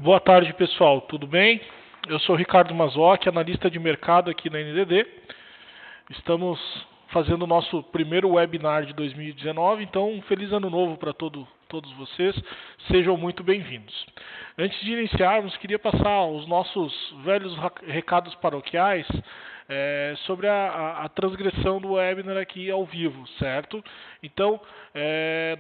Boa tarde, pessoal. Tudo bem? Eu sou Ricardo Mazzotti, analista de mercado aqui na NDD. Estamos fazendo o nosso primeiro webinar de 2019, então um feliz ano novo para todos vocês. Sejam muito bem-vindos. Antes de iniciarmos, queria passar os nossos velhos recados paroquiais sobre a transgressão do webinar aqui ao vivo, certo? Então,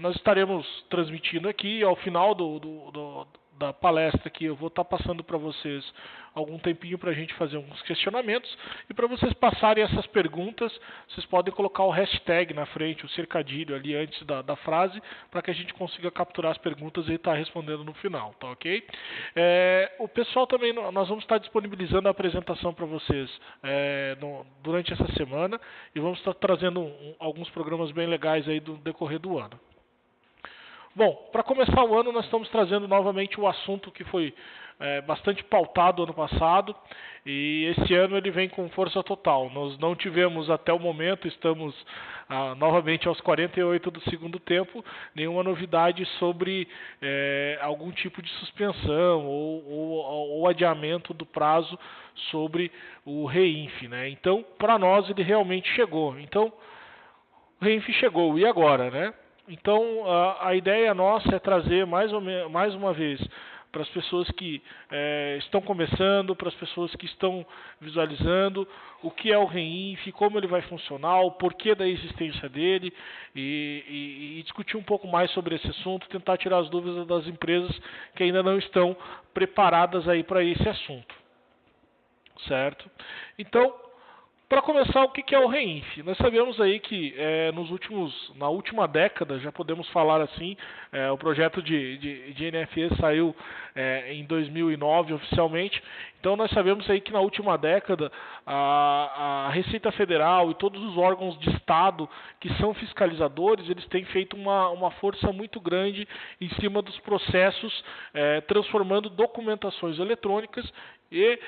nós estaremos transmitindo aqui ao final da palestra aqui, eu vou estar passando para vocês algum tempinho para a gente fazer alguns questionamentos, e para vocês passarem essas perguntas, vocês podem colocar o hashtag na frente, o cercadilho ali antes da frase, para que a gente consiga capturar as perguntas e estar respondendo no final, tá ok? O pessoal também, nós vamos estar disponibilizando a apresentação para vocês durante essa semana, e vamos estar trazendo alguns programas bem legais aí do decorrer do ano. Bom, para começar o ano, nós estamos trazendo novamente o assunto que foi bastante pautado ano passado, e esse ano ele vem com força total. Nós não tivemos até o momento, estamos novamente aos 48 do segundo tempo, nenhuma novidade sobre algum tipo de suspensão ou adiamento do prazo sobre o REINF, né? Então, para nós ele realmente chegou. Então, o REINF chegou, e agora, né? Então, a ideia nossa é trazer mais uma vez para as pessoas que estão começando, para as pessoas que estão visualizando, o que é o REINF, como ele vai funcionar, o porquê da existência dele, e discutir um pouco mais sobre esse assunto, tentar tirar as dúvidas das empresas que ainda não estão preparadas aí para esse assunto, certo? Então, para começar, o que é o REINF? Nós sabemos aí que na última década, já podemos falar assim, o projeto de NFE saiu em 2009 oficialmente. Então nós sabemos aí que na última década a Receita Federal e todos os órgãos de Estado que são fiscalizadores, eles têm feito uma força muito grande em cima dos processos, transformando documentações eletrônicas e,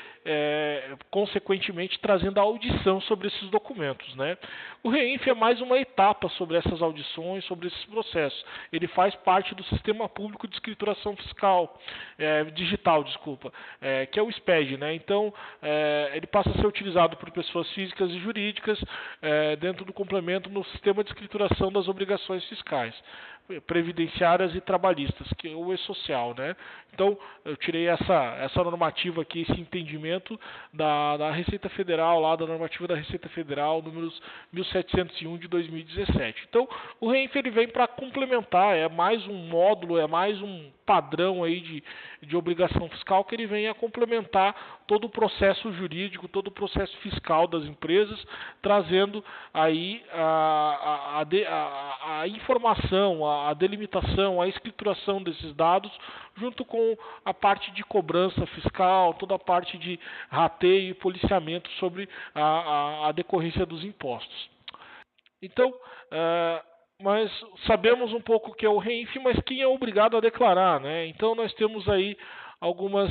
consequentemente, trazendo a audição sobre esses documentos, né? O REINF é mais uma etapa sobre essas audições, sobre esses processos. Ele faz parte do Sistema Público de Escrituração Fiscal, digital, que é o SPED, né? Então, ele passa a ser utilizado por pessoas físicas e jurídicas dentro do complemento no Sistema de Escrituração das Obrigações Fiscais, previdenciárias e trabalhistas, que é o E-Social, né? Então, eu tirei essa normativa aqui, esse entendimento da Receita Federal, lá da normativa da Receita Federal, números 1701 de 2017. Então, o REINF ele vem para complementar, é mais um módulo, é mais um padrão aí de obrigação fiscal que ele vem a complementar todo o processo jurídico, todo o processo fiscal das empresas, trazendo aí a informação, a delimitação, a escrituração desses dados, junto com a parte de cobrança fiscal, toda a parte de rateio e policiamento sobre a decorrência dos impostos. Então, mas sabemos um pouco o que é o REINF, mas quem é obrigado a declarar, né? Então nós temos aí algumas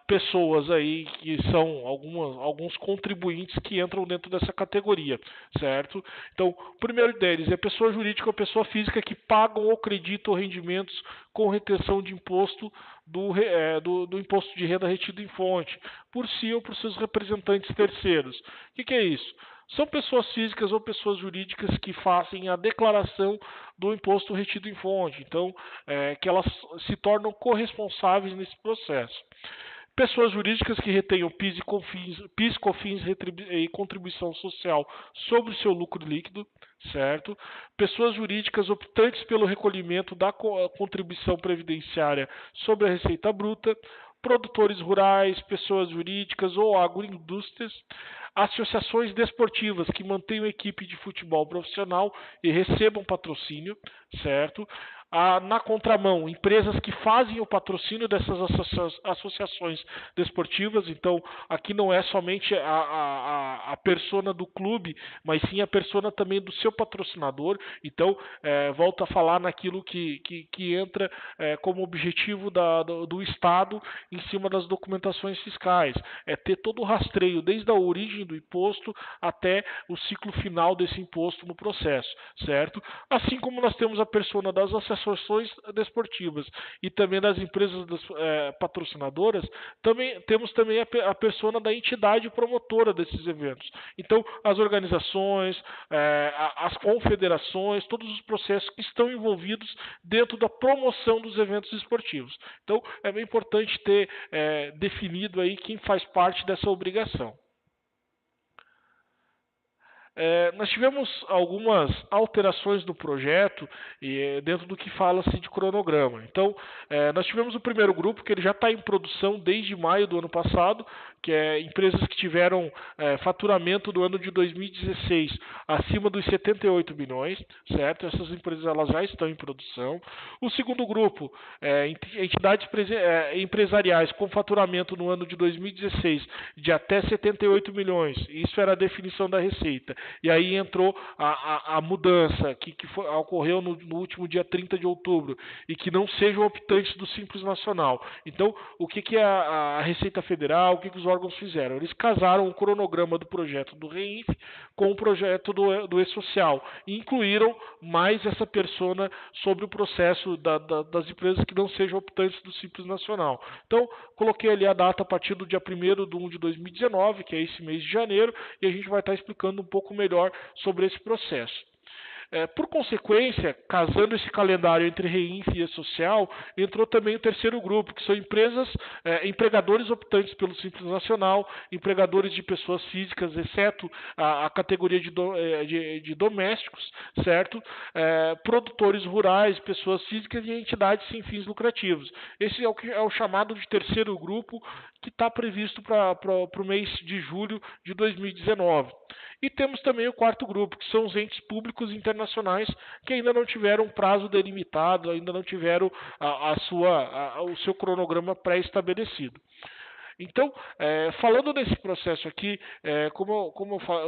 pessoas aí que são alguns contribuintes que entram dentro dessa categoria, certo? Então, o primeiro deles é pessoa jurídica ou pessoa física que pagam ou acreditam rendimentos com retenção de imposto do imposto de renda retido em fonte, por si ou por seus representantes terceiros. O que é isso? São pessoas físicas ou pessoas jurídicas que fazem a declaração do imposto retido em fonte, então, que elas se tornam corresponsáveis nesse processo. Pessoas jurídicas que retenham PIS, COFINS e contribuição social sobre o seu lucro líquido, certo? Pessoas jurídicas optantes pelo recolhimento da contribuição previdenciária sobre a receita bruta, produtores rurais, pessoas jurídicas ou agroindústrias, associações desportivas que mantenham equipe de futebol profissional e recebam patrocínio, certo? Na contramão, empresas que fazem o patrocínio dessas associações desportivas. Então, aqui não é somente a persona do clube, mas sim a persona também do seu patrocinador. Então, volto a falar naquilo que entra como objetivo do Estado em cima das documentações fiscais. É ter todo o rastreio, desde a origem do imposto até o ciclo final desse imposto no processo, certo? Assim como nós temos a persona das associações associações desportivas e também das empresas patrocinadoras, temos também a persona da entidade promotora desses eventos. Então, as organizações, as confederações, todos os processos que estão envolvidos dentro da promoção dos eventos esportivos. Então, é bem importante ter definido aí quem faz parte dessa obrigação. Nós tivemos algumas alterações no projeto dentro do que fala-se de cronograma. Então, nós tivemos o primeiro grupo, que ele já está em produção desde maio do ano passado, que é empresas que tiveram faturamento do ano de 2016 acima dos 78 bilhões, certo? Essas empresas elas já estão em produção. O segundo grupo, entidades empresariais com faturamento no ano de 2016 de até 78 milhões, isso era a definição da Receita. E aí entrou a mudança que ocorreu no último dia 30 de outubro e que não sejam optantes do Simples Nacional. Então, o que a Receita Federal, o que os órgãos fizeram? Eles casaram o cronograma do projeto do REINF com o projeto do E-Social e incluíram mais essa persona sobre o processo das empresas que não sejam optantes do Simples Nacional. Então, coloquei ali a data a partir do dia 1º de 1 de 2019, que é esse mês de janeiro, e a gente vai estar explicando um pouco melhor sobre esse processo. Por consequência, casando esse calendário entre REINF e E-Social, entrou também o terceiro grupo, que são empregadores optantes pelo Simples Nacional, empregadores de pessoas físicas, exceto a categoria de domésticos, certo? Produtores rurais, pessoas físicas e entidades sem fins lucrativos. Esse é o chamado de terceiro grupo, que está previsto para o mês de julho de 2019. E temos também o quarto grupo, que são os entes públicos internacionais que ainda não tiveram prazo delimitado, ainda não tiveram o seu cronograma pré-estabelecido. Então, falando desse processo aqui,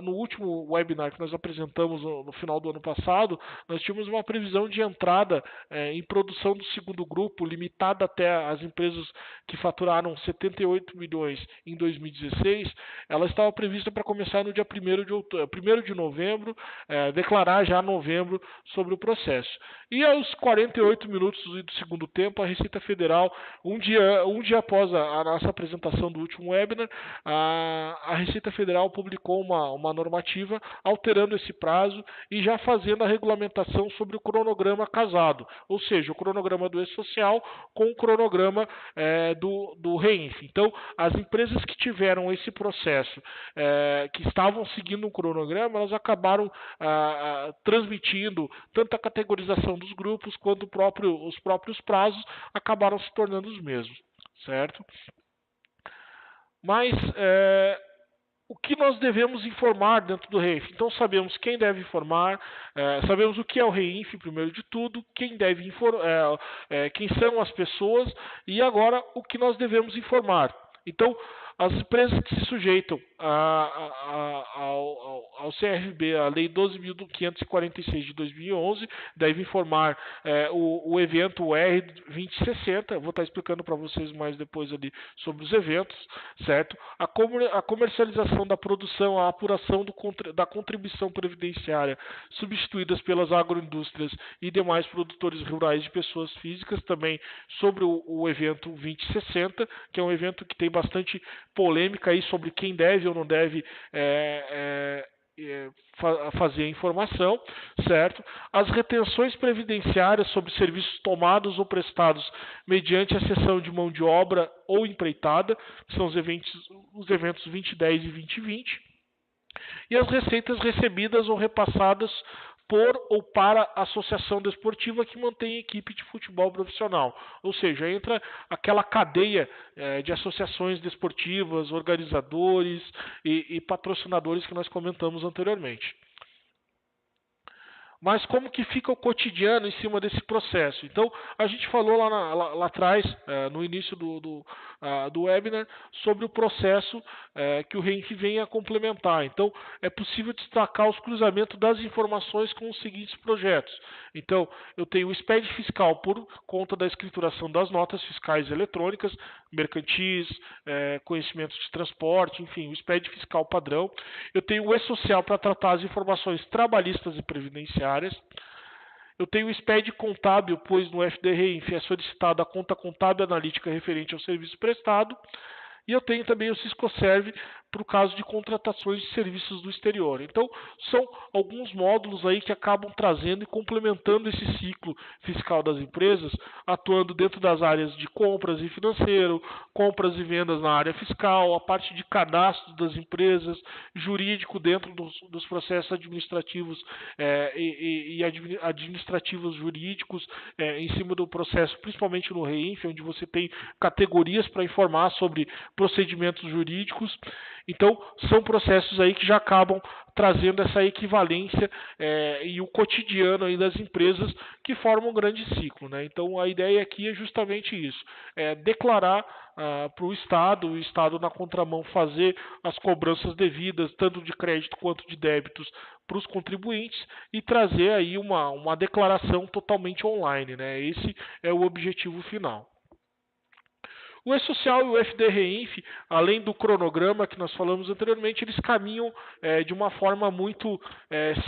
no último webinar que nós apresentamos no final do ano passado, nós tínhamos uma previsão de entrada em produção do segundo grupo, limitada até as empresas que faturaram 78 milhões em 2016. Ela estava prevista para começar no dia 1º de novembro, declarar já novembro sobre o processo. E aos 48 minutos do segundo tempo, a Receita Federal, um dia após a nossa apresentação do último webinar, a Receita Federal publicou uma normativa alterando esse prazo e já fazendo a regulamentação sobre o cronograma casado, ou seja, o cronograma do E-Social com o cronograma do REINF. Então, as empresas que tiveram esse processo, que estavam seguindo um cronograma, elas acabaram transmitindo tanto a categorização dos grupos quanto os próprios prazos acabaram se tornando os mesmos, certo? Mas o que nós devemos informar dentro do REINF? Então sabemos quem deve informar, sabemos o que é o REINF, primeiro de tudo, quem são as pessoas e agora o que nós devemos informar. Então, as empresas que se sujeitam ao CRB, a Lei 12.546 de 2011, devem informar o evento R2060. Eu vou estar explicando para vocês mais depois ali sobre os eventos, certo? A comercialização da produção, a apuração da contribuição previdenciária substituídas pelas agroindústrias e demais produtores rurais de pessoas físicas, também sobre o evento 2060, que é um evento que tem bastante polêmica aí sobre quem deve ou não deve fazer a informação, certo? As retenções previdenciárias sobre serviços tomados ou prestados mediante a cessão de mão de obra ou empreitada, que são os eventos 2010 e 2020, e as receitas recebidas ou repassadas por ou para a associação desportiva que mantém equipe de futebol profissional. Ou seja, entra aquela cadeia de associações desportivas, organizadores e patrocinadores que nós comentamos anteriormente. Mas como que fica o cotidiano em cima desse processo? Então, a gente falou lá atrás, no início do webinar, sobre o processo que o REINF vem a complementar. Então, é possível destacar os cruzamentos das informações com os seguintes projetos. Então, eu tenho o SPED fiscal por conta da escrituração das notas fiscais eletrônicas, mercantis, conhecimentos de transporte, enfim, o SPED fiscal padrão. Eu tenho o E-Social para tratar as informações trabalhistas e previdenciárias. Eu tenho o SPED contábil, pois no FD-REINF é solicitada a conta contábil analítica referente ao serviço prestado. E eu tenho também o Ciscoserve para o caso de contratações de serviços do exterior. Então, são alguns módulos aí que acabam trazendo e complementando esse ciclo fiscal das empresas, atuando dentro das áreas de compras e financeiro, compras e vendas na área fiscal, a parte de cadastro das empresas, jurídico dentro dos processos administrativos e administrativos jurídicos em cima do processo, principalmente no REINF, onde você tem categorias para informar sobre procedimentos jurídicos. Então, são processos aí que já acabam trazendo essa equivalência e o cotidiano aí das empresas que formam um grande ciclo, né? Então, a ideia aqui é justamente isso, declarar para o Estado na contramão fazer as cobranças devidas, tanto de crédito quanto de débitos, para os contribuintes e trazer aí uma declaração totalmente online, né? Esse é o objetivo final. O E-Social e o FD-REINF, além do cronograma que nós falamos anteriormente, eles caminham de uma forma muito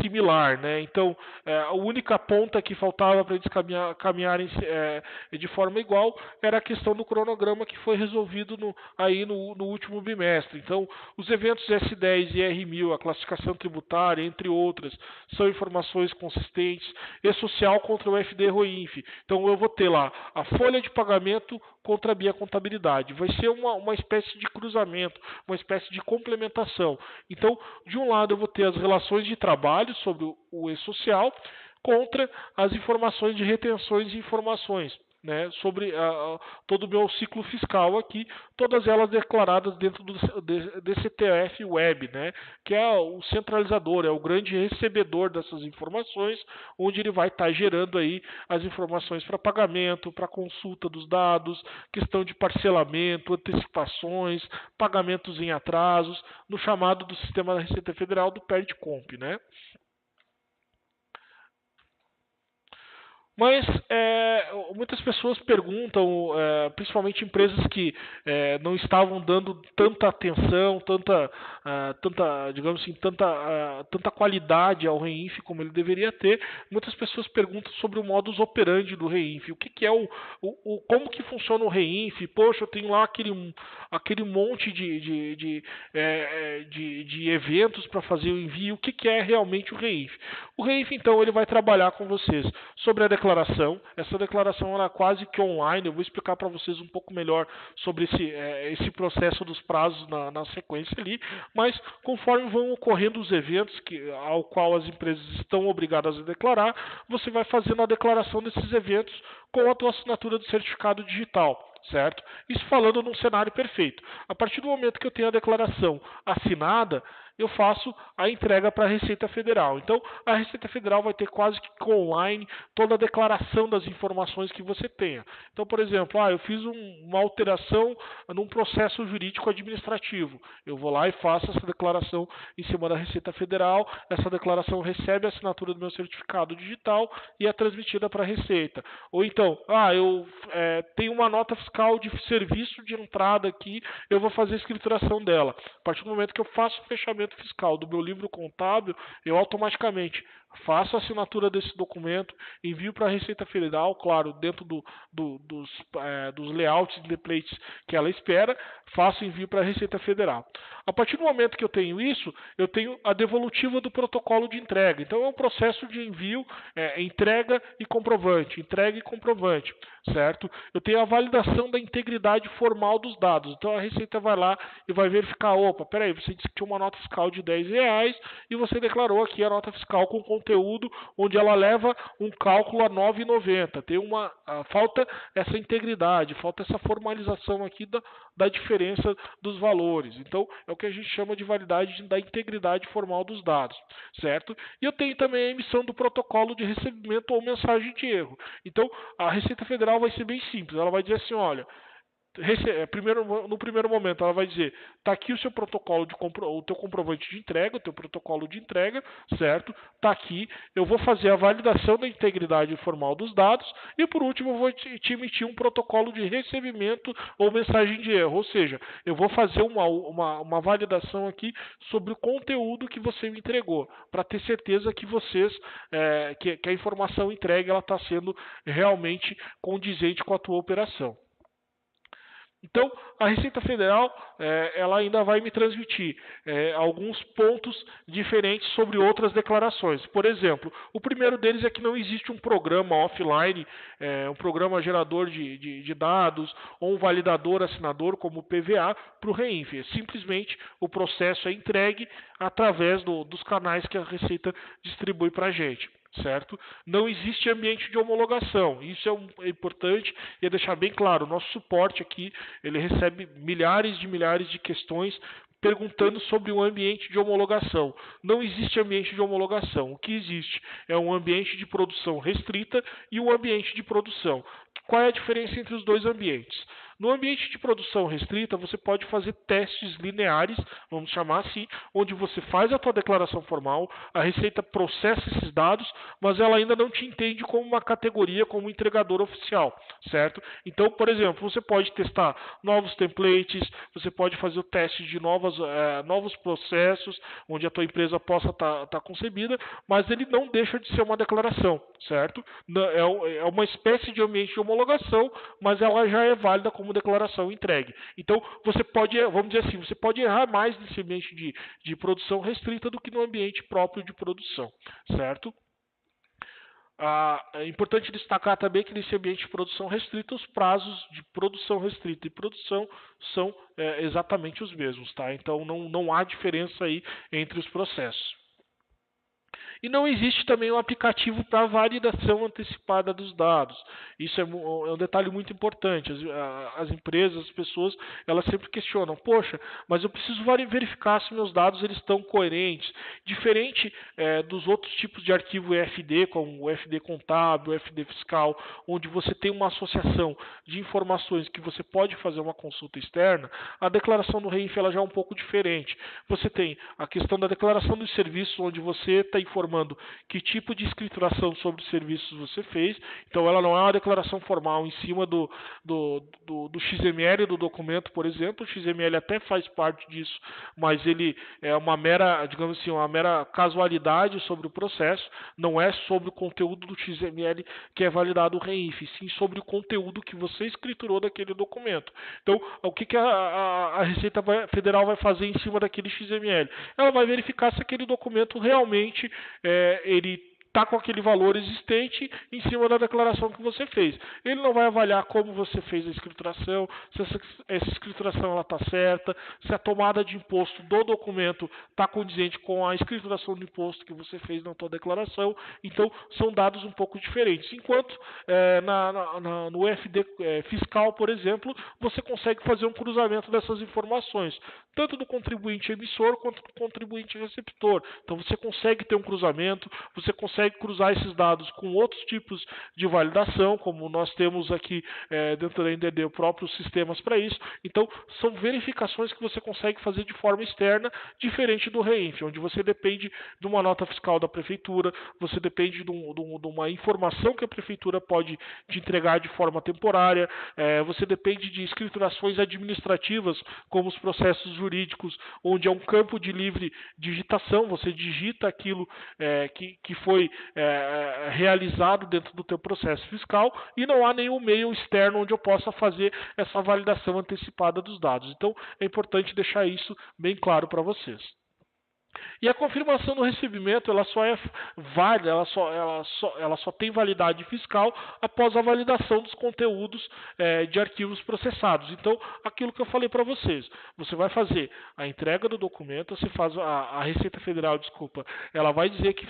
similar, né? Então, a única ponta que faltava para eles caminharem de forma igual era a questão do cronograma, que foi resolvido no último bimestre. Então, os eventos S10 e R1000, a classificação tributária, entre outras, são informações consistentes. E-Social contra o FD-REINF. Então, eu vou ter lá a folha de pagamento contra a biocontabilidade. Vai ser uma espécie de cruzamento, uma espécie de complementação. Então, de um lado eu vou ter as relações de trabalho sobre o E-Social contra as informações de retenções de informações, né, sobre todo o meu ciclo fiscal aqui, todas elas declaradas dentro do DCTF Web, né, que é o centralizador, é o grande recebedor dessas informações, onde ele vai estar gerando aí as informações para pagamento, para consulta dos dados, questão de parcelamento, antecipações, pagamentos em atrasos, no chamado do Sistema da Receita Federal do PERDCOMP, né. Mas muitas pessoas perguntam, principalmente empresas que não estavam dando tanta atenção, digamos assim, tanta qualidade ao REINF como ele deveria ter. Muitas pessoas perguntam sobre o modus operandi do REINF. O que é como que funciona o REINF? Poxa, eu tenho lá aquele monte de eventos para fazer o envio. O que é realmente o REINF? O REINF, então, ele vai trabalhar com vocês sobre a declaração. Essa declaração ela é quase que online. Eu vou explicar para vocês um pouco melhor sobre esse processo dos prazos na sequência ali. Mas conforme vão ocorrendo os eventos ao qual as empresas estão obrigadas a declarar, você vai fazendo a declaração desses eventos com a tua assinatura do certificado digital. Certo? Isso falando num cenário perfeito. A partir do momento que eu tenho a declaração assinada, eu faço a entrega para a Receita Federal. Então, a Receita Federal vai ter quase que online toda a declaração das informações que você tenha. Então, por exemplo, eu fiz uma alteração num processo jurídico administrativo. Eu vou lá e faço essa declaração em cima da Receita Federal. Essa declaração recebe a assinatura do meu certificado digital e é transmitida para a Receita. Ou então, eu tenho uma nota fiscal de serviço de entrada aqui, eu vou fazer a escrituração dela. A partir do momento que eu faço o fechamento fiscal do meu livro contábil, eu automaticamente faço a assinatura desse documento, envio para a Receita Federal, claro, dentro dos layouts e templates que ela espera, faço envio para a Receita Federal. A partir do momento que eu tenho isso, eu tenho a devolutiva do protocolo de entrega. Então é um processo de envio, entrega e comprovante, certo? Eu tenho a validação da integridade formal dos dados. Então a Receita vai lá e vai verificar, peraí, você disse que tinha uma nota fiscal de R$10 e você declarou aqui a nota fiscal com conteúdo onde ela leva um cálculo a R$9,90. Falta essa integridade, falta essa formalização aqui da diferença dos valores. Então é o que a gente chama de validade da integridade formal dos dados, certo? E eu tenho também a emissão do protocolo de recebimento ou mensagem de erro. Então a Receita Federal vai ser bem simples, ela vai dizer assim, olha, no primeiro momento, ela vai dizer: tá aqui o seu protocolo o teu comprovante de entrega, o teu protocolo de entrega, certo? Tá aqui. Eu vou fazer a validação da integridade formal dos dados e, por último, eu vou te emitir um protocolo de recebimento ou mensagem de erro. Ou seja, eu vou fazer uma validação aqui sobre o conteúdo que você me entregou, para ter certeza que que a informação entregue ela está sendo realmente condizente com a tua operação. Então, a Receita Federal ela ainda vai me transmitir alguns pontos diferentes sobre outras declarações. Por exemplo, o primeiro deles é que não existe um programa offline, um programa gerador de dados ou um validador assinador como o PVA para o REINF. Simplesmente o processo é entregue através dos canais que a Receita distribui para a gente. Certo? Não existe ambiente de homologação. Isso é importante e é deixar bem claro. O nosso suporte aqui, ele recebe milhares de questões perguntando sobre o ambiente de homologação. Não existe ambiente de homologação. O que existe é um ambiente de produção restrita e um ambiente de produção. Qual é a diferença entre os dois ambientes? No ambiente de produção restrita, você pode fazer testes lineares, vamos chamar assim, onde você faz a tua declaração formal, a Receita processa esses dados, mas ela ainda não te entende como uma categoria, como entregador oficial, certo? Então, por exemplo, você pode testar novos templates, você pode fazer o teste de novos processos, onde a tua empresa possa estar concebida, mas ele não deixa de ser uma declaração, certo? É uma espécie de ambiente de homologação, mas ela já é válida como declaração entregue. Então, você pode, vamos dizer assim, você pode errar mais nesse ambiente de produção restrita do que no ambiente próprio de produção, certo? É importante destacar também que nesse ambiente de produção restrita, os prazos de produção restrita e produção são exatamente os mesmos, tá? Então, não há diferença aí entre os processos. E não existe também um aplicativo para validação antecipada dos dados. Isso é um detalhe muito importante. As empresas, as pessoas, elas sempre questionam: poxa, mas eu preciso verificar se meus dados eles estão coerentes. Diferente dos outros tipos de arquivo EFD, como o EFD contábil, o EFD fiscal, onde você tem uma associação de informações que você pode fazer uma consulta externa, a declaração do REINF ela já é um pouco diferente. Você tem a questão da declaração dos serviços, onde você está informando que tipo de escrituração sobre os serviços você fez. Então, ela não é uma declaração formal em cima do XML do documento, por exemplo. O XML até faz parte disso, mas ele é uma mera, digamos assim, uma mera casualidade sobre o processo. Não é sobre o conteúdo do XML que é validado o REINF, sim sobre o conteúdo que você escriturou daquele documento. Então, o que a Receita Federal vai fazer em cima daquele XML? Ela vai verificar se aquele documento realmente ele está com aquele valor existente em cima da declaração que você fez. Ele não vai avaliar como você fez a escrituração, se essa escrituração está certa, se a tomada de imposto do documento está condizente com a escrituração do imposto que você fez na sua declaração. Então, são dados um pouco diferentes. Enquanto no EFD fiscal, por exemplo, você consegue fazer um cruzamento dessas informações, tanto do contribuinte emissor quanto do contribuinte receptor. Então, você consegue ter um cruzamento, você consegue cruzar esses dados com outros tipos de validação, como nós temos aqui dentro da NDD próprios sistemas para isso. Então, são verificações que você consegue fazer de forma externa, diferente do REINF, onde você depende de uma nota fiscal da prefeitura, você depende de uma informação que a prefeitura pode te entregar de forma temporária, você depende de escriturações administrativas, como os processos jurídicos, onde é um campo de livre digitação, você digita aquilo que foi realizado dentro do teu processo fiscal e não há nenhum meio externo onde eu possa fazer essa validação antecipada dos dados. Então, é importante deixar isso bem claro para vocês. E a confirmação do recebimento ela só é válida, ela só tem validade fiscal após a validação dos conteúdos de arquivos processados. Então, aquilo que eu falei para vocês, você vai fazer a entrega do documento, você faz a Receita Federal, ela vai dizer que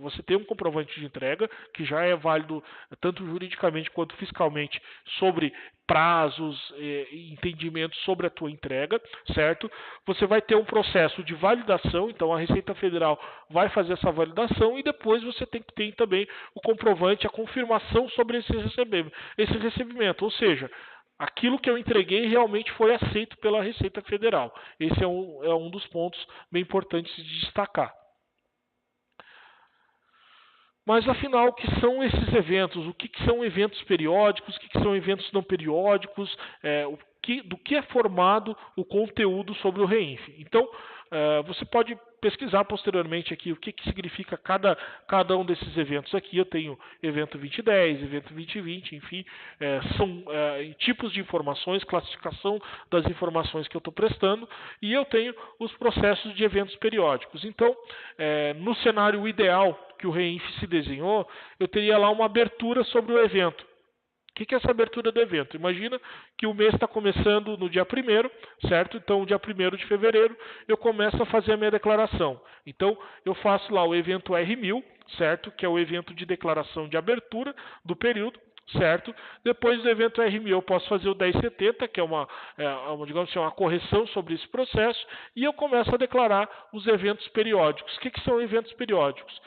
você tem um comprovante de entrega, que já é válido tanto juridicamente quanto fiscalmente sobre prazos e entendimentos sobre a tua entrega, certo? Você vai ter um processo de validação, então a Receita Federal vai fazer essa validação e depois você tem que ter também o comprovante, a confirmação sobre esse recebimento. Ou seja, aquilo que eu entreguei realmente foi aceito pela Receita Federal. Esse é um dos pontos bem importantes de destacar. Mas afinal, o que são esses eventos? O que são eventos periódicos? O que são eventos não periódicos? Do que é formado o conteúdo sobre o REINF? Então, você pode pesquisar posteriormente aqui o que significa cada um desses eventos aqui. Eu tenho evento 2010, evento 2020, enfim, são tipos de informações, classificação das informações que eu estou prestando, e eu tenho os processos de eventos periódicos. Então, no cenário ideal que o REINF se desenhou, eu teria lá uma abertura sobre o evento. O que é essa abertura do evento? Imagina que o mês está começando no dia 1º, certo? Então, dia 1º de fevereiro, eu começo a fazer a minha declaração. Então, eu faço lá o evento R1000, certo? Que é o evento de declaração de abertura do período, certo? Depois do evento R1000, eu posso fazer o 1070, que é digamos assim, uma correção sobre esse processo, e eu começo a declarar os eventos periódicos. O que são eventos periódicos?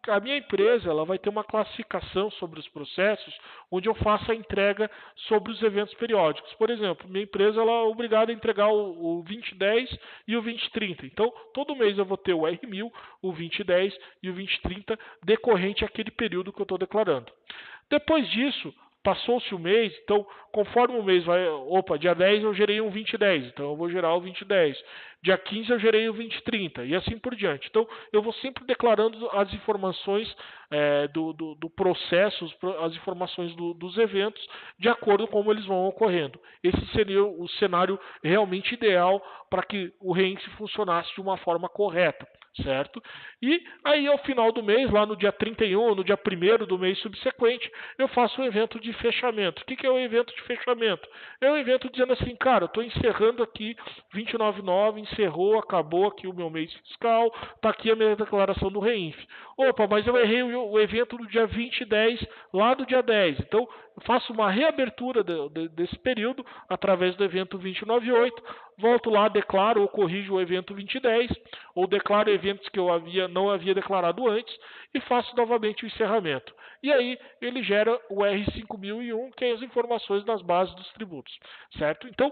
A minha empresa ela vai ter uma classificação sobre os processos onde eu faço a entrega sobre os eventos periódicos. Por exemplo, minha empresa ela é obrigada a entregar o 2010 e o 2030. Então, todo mês eu vou ter o R1000, o 2010 e o 2030 decorrente àquele período que eu estou declarando. Depois disso, passou-se o mês, então conforme o mês vai, dia 10 eu gerei um 2010, então eu vou gerar o 2010. Dia 15 eu gerei o 2030 e assim por diante. Então eu vou sempre declarando as informações do processo, as informações dos eventos, de acordo com como eles vão ocorrendo. Esse seria o cenário realmente ideal para que o REINF funcionasse de uma forma correta. Certo? E aí ao final do mês, lá no dia 31, no dia 1º do mês subsequente, eu faço um evento de fechamento. O que é o evento de fechamento? É um evento dizendo assim, cara, eu estou encerrando aqui 299, encerrou, acabou aqui o meu mês fiscal, está aqui a minha declaração do REINF. Opa, mas eu errei o evento do dia 20 e 10, lá do dia 10. Então, eu faço uma reabertura desse período através do evento 298, volto lá, declaro ou corrijo o evento 2010, ou declaro eventos que eu não havia declarado antes e faço novamente o encerramento. E aí ele gera o R5001, que é as informações das bases dos tributos, certo? Então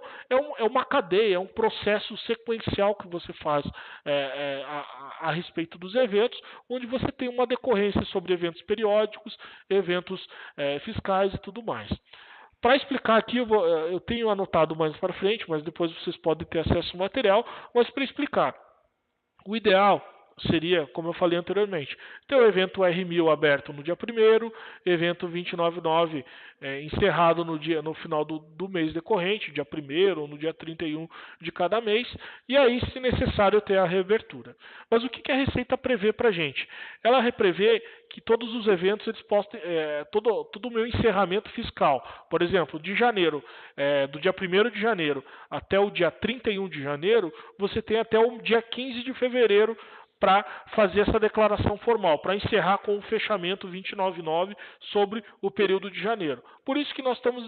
é uma cadeia, é um processo sequencial que você faz a respeito dos eventos, onde você tem uma decorrência sobre eventos periódicos, eventos fiscais e tudo mais. Para explicar aqui, eu tenho anotado mais para frente, mas depois vocês podem ter acesso ao material, mas para explicar, o ideal seria, como eu falei anteriormente, ter o evento R1000 aberto no dia 1º, evento 299 encerrado no final do mês decorrente, dia 1º ou no dia 31 de cada mês, e aí, se necessário, ter a reabertura. Mas o que a Receita prevê para a gente? Ela prevê que todos os eventos, eles postem, todo o meu encerramento fiscal, por exemplo, de janeiro, do dia 1º de janeiro até o dia 31 de janeiro, você tem até o dia 15 de fevereiro para fazer essa declaração formal, para encerrar com o fechamento 299 sobre o período de janeiro. Por isso que nós estamos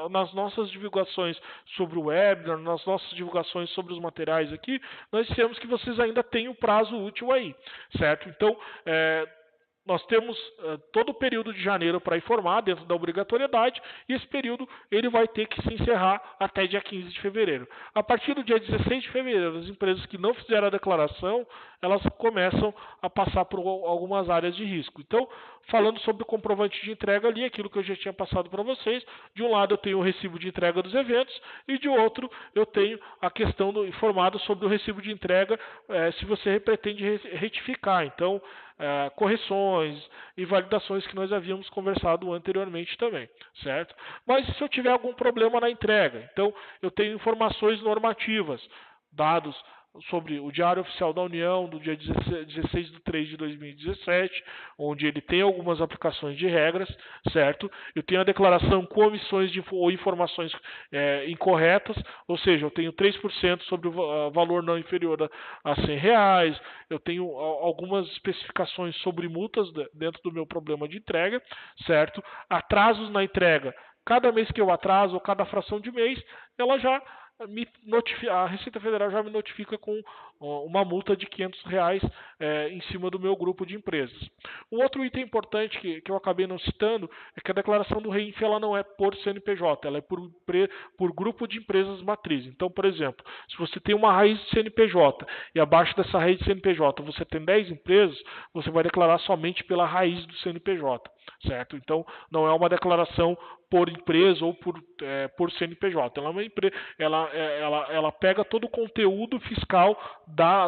nas nossas divulgações sobre o webinar, nas nossas divulgações sobre os materiais aqui, nós dissemos que vocês ainda têm o prazo útil aí, certo? Então, nós temos todo o período de janeiro para informar dentro da obrigatoriedade e esse período ele vai ter que se encerrar até dia 15 de fevereiro. A partir do dia 16 de fevereiro, as empresas que não fizeram a declaração, elas começam a passar por algumas áreas de risco. Então, falando sobre o comprovante de entrega ali, aquilo que eu já tinha passado para vocês, de um lado eu tenho o recibo de entrega dos eventos e de outro eu tenho a questão informado sobre o recibo de entrega se você pretende retificar. Então, correções e validações que nós havíamos conversado anteriormente também, certo? Mas se eu tiver algum problema na entrega, então eu tenho informações normativas, dados sobre o Diário Oficial da União do dia 16 de 3 de 2017, onde ele tem algumas aplicações de regras, certo? Eu tenho a declaração com omissões ou informações incorretas, ou seja, eu tenho 3% sobre o valor não inferior a R$100, eu tenho algumas especificações sobre multas dentro do meu problema de entrega, certo? Atrasos na entrega. Cada mês que eu atraso, ou cada fração de mês, ela já a Receita Federal já me notifica com uma multa de R$ 500 em cima do meu grupo de empresas. Um outro item importante que eu acabei não citando é que a declaração do REINF ela não é por CNPJ, ela é por grupo de empresas matriz. Então, por exemplo, se você tem uma raiz de CNPJ e abaixo dessa raiz de CNPJ você tem 10 empresas, você vai declarar somente pela raiz do CNPJ, certo? Então, não é uma declaração por empresa ou por CNPJ. Ela pega todo o conteúdo fiscal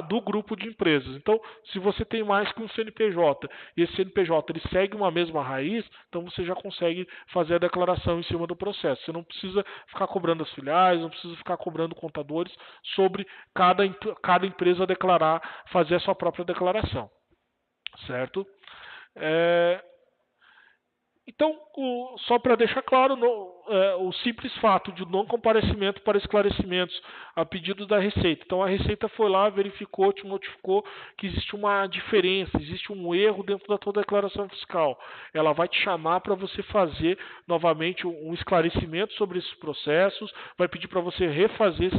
do grupo de empresas. Então, se você tem mais que um CNPJ e esse CNPJ ele segue uma mesma raiz, então você já consegue fazer a declaração em cima do processo. Você não precisa ficar cobrando as filiais, não precisa ficar cobrando contadores sobre cada empresa fazer a sua própria declaração, certo? Então, só para deixar claro, o simples fato de não comparecimento para esclarecimentos a pedido da Receita. Então, a Receita foi lá, verificou, te notificou que existe uma diferença, existe um erro dentro da tua declaração fiscal. Ela vai te chamar para você fazer novamente um esclarecimento sobre esses processos, vai pedir para você refazer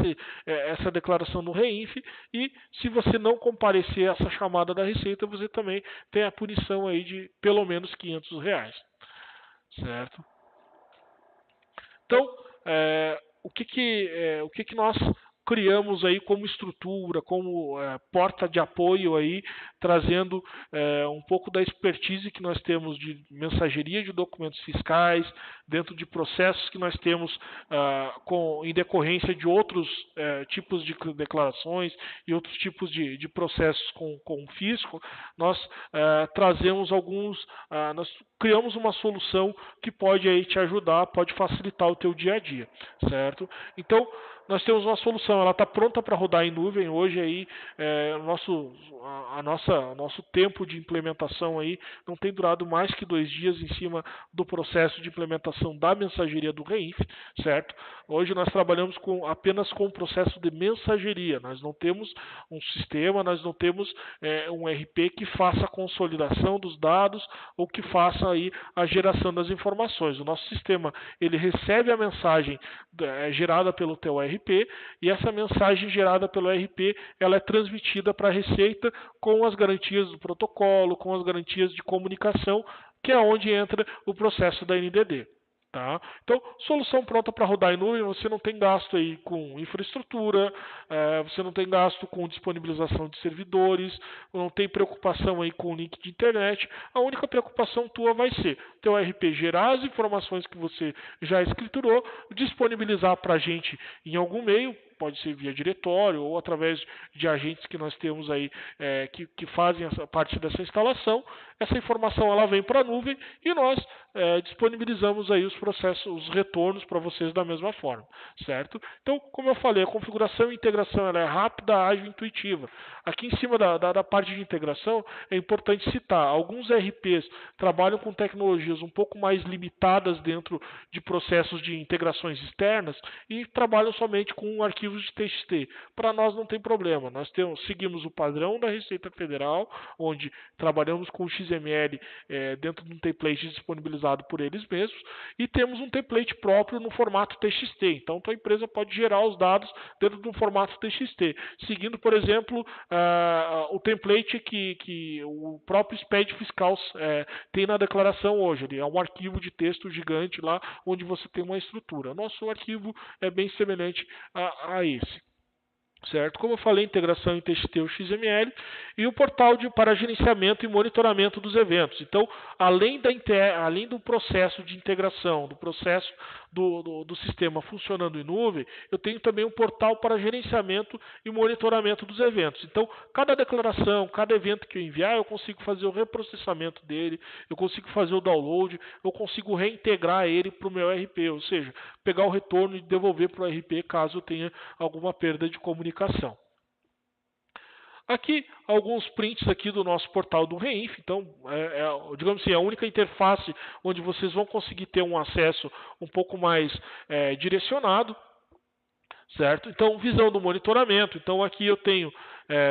essa declaração no REINF e, se você não comparecer a essa chamada da Receita, você também tem a punição aí de pelo menos R$ 500. Certo? Então, o que nós criamos aí como estrutura, como porta de apoio aí, trazendo um pouco da expertise que nós temos de mensageria de documentos fiscais, dentro de processos que nós temos em decorrência de outros tipos de declarações e outros tipos de processos com o fisco, nós trazemos nós criamos uma solução que pode aí te ajudar, pode facilitar o teu dia a dia, certo? Então, nós temos uma solução, ela está pronta para rodar em nuvem. Hoje aí, nosso tempo de implementação aí não tem durado mais que 2 dias em cima do processo de implementação da mensageria do REINF, certo? Hoje nós trabalhamos apenas com o processo de mensageria, nós não temos um sistema, nós não temos um RP que faça a consolidação dos dados ou que faça aí a geração das informações. O nosso sistema, ele recebe a mensagem gerada pelo teu RP e essa mensagem gerada pelo RP ela é transmitida para a Receita com as garantias do protocolo, com as garantias de comunicação, que é onde entra o processo da NDD. Tá? Então, solução pronta para rodar em nuvem, você não tem gasto aí com infraestrutura, você não tem gasto com disponibilização de servidores, não tem preocupação aí com o link de internet. A única preocupação tua vai ser teu RP gerar as informações que você já escriturou, disponibilizar para a gente em algum meio, pode ser via diretório ou através de agentes que nós temos aí que fazem essa parte dessa instalação. Essa informação ela vem para a nuvem e nós disponibilizamos aí os processos, os retornos para vocês da mesma forma, certo? Então, como eu falei, a configuração e integração ela é rápida, ágil e intuitiva. Aqui em cima da parte de integração é importante citar, alguns RPs trabalham com tecnologias um pouco mais limitadas dentro de processos de integrações externas e trabalham somente com arquivos de TXT. Para nós não tem problema, nós seguimos o padrão da Receita Federal, onde trabalhamos com o XML dentro de um template disponibilizado por eles mesmos e temos um template próprio no formato TXT. Então, a empresa pode gerar os dados dentro de um formato TXT, seguindo, por exemplo, o template que o próprio SPED fiscal tem na declaração hoje. Ele é um arquivo de texto gigante lá, onde você tem uma estrutura. Nosso arquivo é bem semelhante a esse. Certo? Como eu falei, integração em TXT ou XML e o portal para gerenciamento e monitoramento dos eventos. Então, além do processo de integração, do processo do sistema funcionando em nuvem, eu tenho também um portal para gerenciamento e monitoramento dos eventos. Então, cada declaração, cada evento que eu enviar, eu consigo fazer o reprocessamento dele, eu consigo fazer o download, eu consigo reintegrar ele para o meu RP, ou seja, pegar o retorno e devolver para o RP caso eu tenha alguma perda de comunicação. Aqui, alguns prints aqui do nosso portal do REINF. Então, digamos assim, a única interface onde vocês vão conseguir ter um acesso um pouco mais direcionado. Certo? Então, visão do monitoramento. Então, aqui eu tenho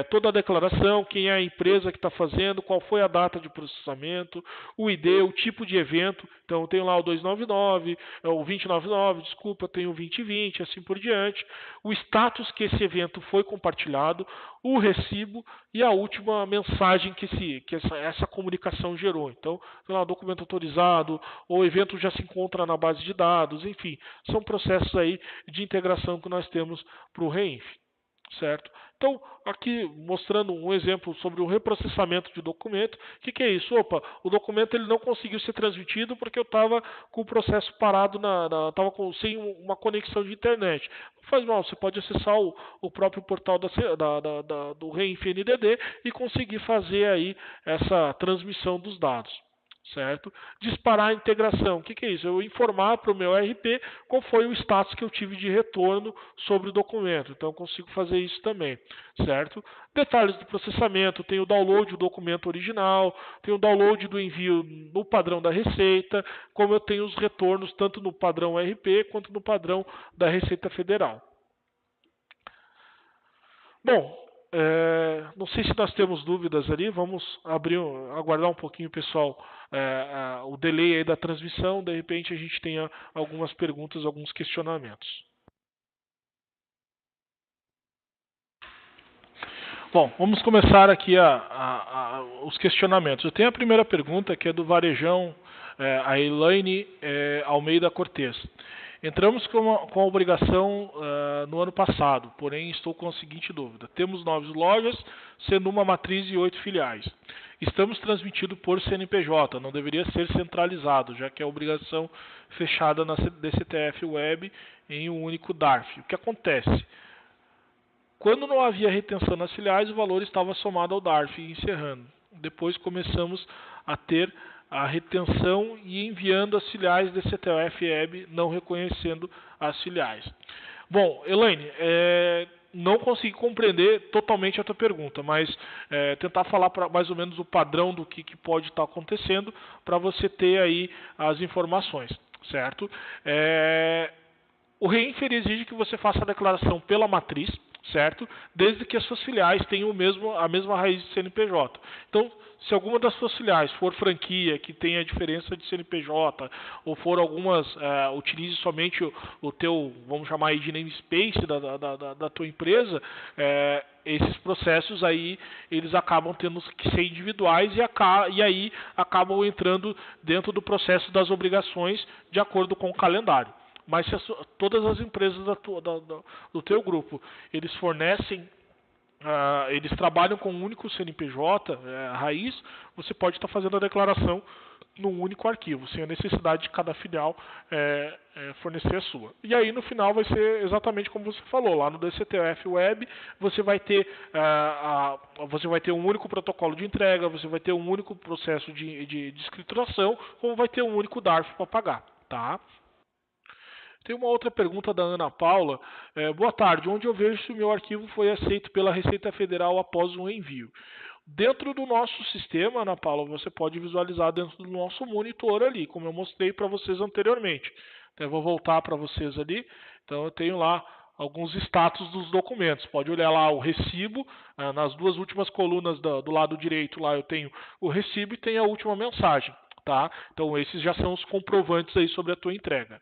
toda a declaração, quem é a empresa que está fazendo, qual foi a data de processamento, o ID, o tipo de evento. Então, eu tenho lá o 299, o 2099, desculpa, tenho o 2020, assim por diante. O status que esse evento foi compartilhado, o recibo e a última mensagem que essa comunicação gerou. Então, tem lá, documento autorizado, o evento já se encontra na base de dados, enfim, são processos aí de integração que nós temos para o Reinf, certo? Então, aqui mostrando um exemplo sobre o reprocessamento de documento. O que é isso? Opa, o documento ele não conseguiu ser transmitido porque eu estava com o processo parado, estava sem uma conexão de internet. Não faz mal, você pode acessar o próprio portal do Reinf NDD e conseguir fazer aí essa transmissão dos dados. Certo? Disparar a integração. O que é isso? Eu informar para o meu RP qual foi o status que eu tive de retorno sobre o documento. Então eu consigo fazer isso também. Certo? Detalhes do processamento. Tem o download do documento original, tem o download do envio no padrão da Receita, como eu tenho os retornos tanto no padrão RP quanto no padrão da Receita Federal. Bom, não sei se nós temos dúvidas ali, vamos aguardar um pouquinho, pessoal, o delay aí da transmissão, de repente a gente tenha algumas perguntas, alguns questionamentos. Bom, vamos começar aqui os questionamentos. Eu tenho a primeira pergunta, que é do Varejão, a Elaine Almeida Cortes. Entramos com a obrigação no ano passado, porém estou com a seguinte dúvida. Temos 9 lojas, sendo uma matriz e 8 filiais. Estamos transmitindo por CNPJ, não deveria ser centralizado, já que é obrigação fechada na DCTF Web em um único DARF. O que acontece? Quando não havia retenção nas filiais, o valor estava somado ao DARF, encerrando. Depois começamos a ter a retenção e enviando as filiais da DCTF Web, não reconhecendo as filiais. Bom, Elaine, não consegui compreender totalmente a tua pergunta, mas tentar falar mais ou menos o padrão do que pode estar acontecendo para você ter aí as informações, certo? O Reinf exige que você faça a declaração pela matriz, certo? Desde que as suas filiais tenham a mesma raiz de CNPJ. Então, se alguma das suas filiais for franquia, que tenha diferença de CNPJ, ou for algumas, utilize somente o teu, vamos chamar aí de namespace da tua empresa, esses processos aí, eles acabam tendo que ser individuais e aí acabam entrando dentro do processo das obrigações de acordo com o calendário. Mas se todas as empresas do teu grupo, eles fornecem, eles trabalham com um único CNPJ, raiz, você pode estar fazendo a declaração num único arquivo, sem a necessidade de cada filial fornecer a sua. E aí no final vai ser exatamente como você falou, lá no DCTF Web você vai ter um único protocolo de entrega, você vai ter um único processo de escrituração, como vai ter um único DARF para pagar, tá? Tem uma outra pergunta da Ana Paula. Boa tarde, onde eu vejo se o meu arquivo foi aceito pela Receita Federal após um envio? Dentro do nosso sistema, Ana Paula, você pode visualizar dentro do nosso monitor ali, como eu mostrei para vocês anteriormente. Então, eu vou voltar para vocês ali. Então, eu tenho lá alguns status dos documentos. Pode olhar lá o recibo, nas duas últimas colunas do lado direito lá eu tenho o recibo e tem a última mensagem, tá? Então, esses já são os comprovantes aí sobre a tua entrega.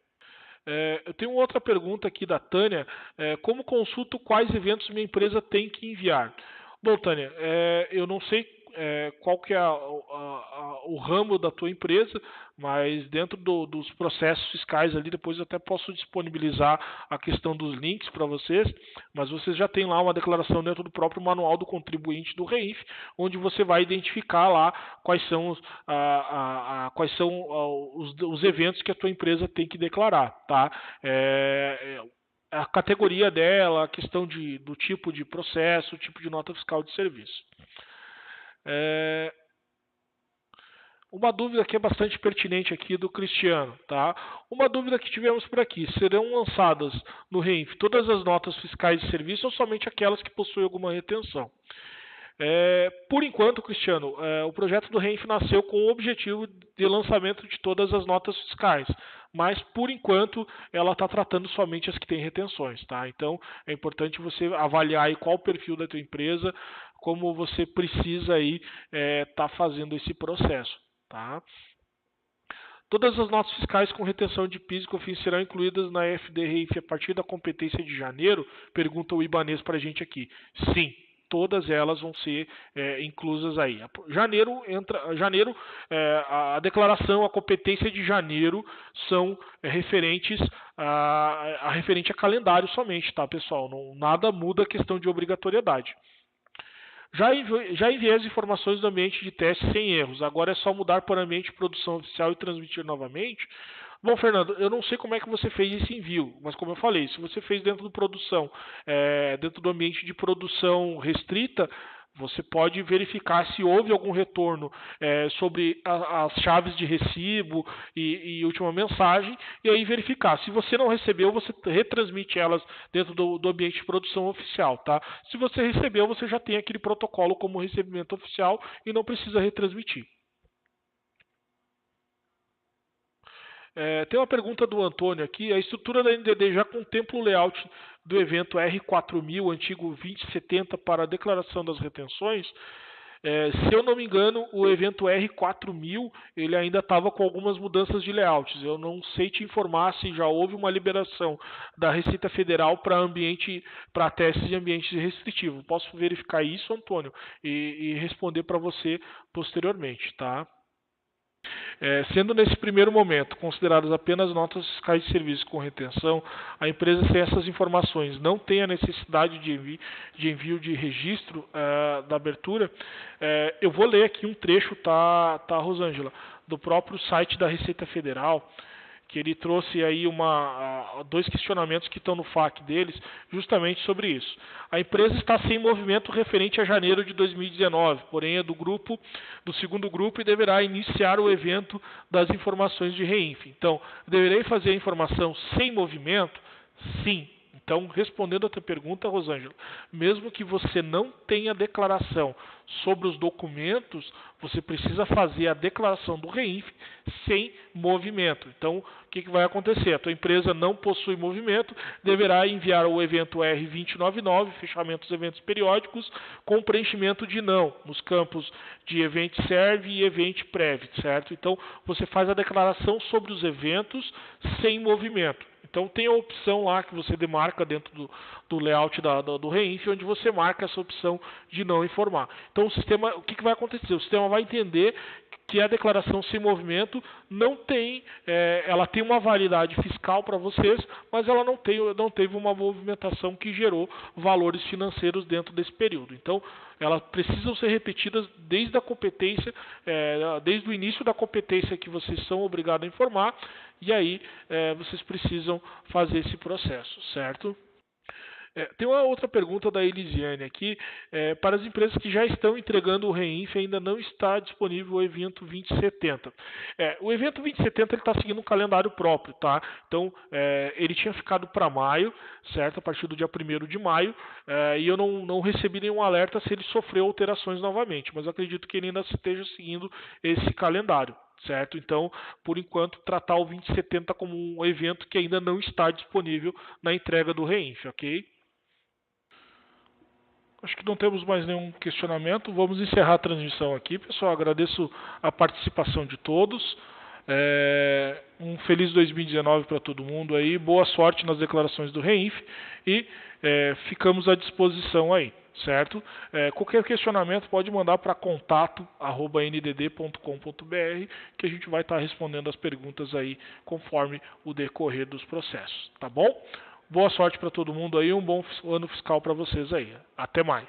Eu tenho outra pergunta aqui da Tânia. Como consulto quais eventos minha empresa tem que enviar? Bom, Tânia, eu não sei qual que é o ramo da tua empresa, mas dentro dos processos fiscais ali, depois eu até posso disponibilizar a questão dos links para vocês, mas vocês já tem lá uma declaração dentro do próprio manual do contribuinte do Reinf, onde você vai identificar lá quais são os eventos que a tua empresa tem que declarar, tá? A categoria dela, a questão do tipo de processo, o tipo de nota fiscal de serviço. Uma dúvida que é bastante pertinente aqui do Cristiano, tá? Uma dúvida que tivemos por aqui: serão lançadas no Reinf todas as notas fiscais de serviço ou somente aquelas que possuem alguma retenção? Por enquanto, Cristiano, o projeto do REINF nasceu com o objetivo de lançamento de todas as notas fiscais, mas por enquanto ela está tratando somente as que têm retenções, tá? Então é importante você avaliar aí qual o perfil da tua empresa, como você precisa aí tá fazendo esse processo, tá? Todas as notas fiscais com retenção de PIS e COFINS serão incluídas na FD-REINF a partir da competência de janeiro? Pergunta o Ibanez para a gente aqui. Sim, todas elas vão ser inclusas aí. Janeiro, a declaração, a competência de janeiro são referentes referente a calendário somente, tá, pessoal? Nada muda a questão de obrigatoriedade. Já enviei as informações do ambiente de teste sem erros. Agora é só mudar para o ambiente de produção oficial e transmitir novamente. Bom, Fernando, eu não sei como é que você fez esse envio, mas como eu falei, se você fez dentro dentro do ambiente de produção restrita, você pode verificar se houve algum retorno sobre as chaves de recibo e última mensagem, e aí verificar. Se você não recebeu, você retransmite elas dentro do ambiente de produção oficial, tá? Se você recebeu, você já tem aquele protocolo como recebimento oficial e não precisa retransmitir. Tem uma pergunta do Antônio aqui. A estrutura da NDD já contempla o layout do evento R4000, antigo 2070, para a declaração das retenções? Se eu não me engano, o evento R4000 ele ainda estava com algumas mudanças de layouts. Eu não sei te informar se já houve uma liberação da Receita Federal para testes de ambientes restritivos. Posso verificar isso, Antônio, e responder para você posteriormente, tá? Sendo nesse primeiro momento consideradas apenas notas fiscais de serviço com retenção, a empresa sem essas informações não tem a necessidade de envio de registro da abertura. Eu vou ler aqui um trecho, tá, Rosângela, do próprio site da Receita Federal, que ele trouxe aí dois questionamentos que estão no FAQ deles, justamente sobre isso. A empresa está sem movimento referente a janeiro de 2019, porém é do segundo grupo e deverá iniciar o evento das informações de REINF. Então, deverei fazer a informação sem movimento? Sim. Então, respondendo a tua pergunta, Rosângela, mesmo que você não tenha declaração sobre os documentos, você precisa fazer a declaração do REINF sem movimento. Então, o que vai acontecer? A tua empresa não possui movimento, deverá enviar o evento R2099, fechamento dos eventos periódicos, com preenchimento de não, nos campos de Event Serve e Event Prev, certo? Então, você faz a declaração sobre os eventos sem movimento. Então tem a opção lá que você demarca dentro do layout do REINF, onde você marca essa opção de não informar. Então o que vai acontecer? O sistema vai entender que a declaração sem movimento ela tem uma validade fiscal para vocês, mas ela não teve uma movimentação que gerou valores financeiros dentro desse período. Então, elas precisam ser repetidas desde a competência, desde o início da competência que vocês são obrigados a informar, e aí vocês precisam fazer esse processo, certo? Tem uma outra pergunta da Elisiane aqui. Para as empresas que já estão entregando o REINF, ainda não está disponível o evento 2070. O evento 2070 está seguindo um calendário próprio, tá? Então, ele tinha ficado para maio, certo? A partir do dia 1º de maio, e eu não recebi nenhum alerta se ele sofreu alterações novamente, mas acredito que ele ainda esteja seguindo esse calendário. Certo? Então, por enquanto, tratar o 2070 como um evento que ainda não está disponível na entrega do REINF, ok? Acho que não temos mais nenhum questionamento. Vamos encerrar a transmissão aqui, pessoal. Agradeço a participação de todos. Um feliz 2019 para todo mundo aí. Boa sorte nas declarações do REINF e ficamos à disposição aí, certo? Qualquer questionamento pode mandar para contato@ndd.com.br que a gente vai estar respondendo as perguntas aí conforme o decorrer dos processos, tá bom? Boa sorte para todo mundo aí, um bom ano fiscal para vocês aí. Até mais.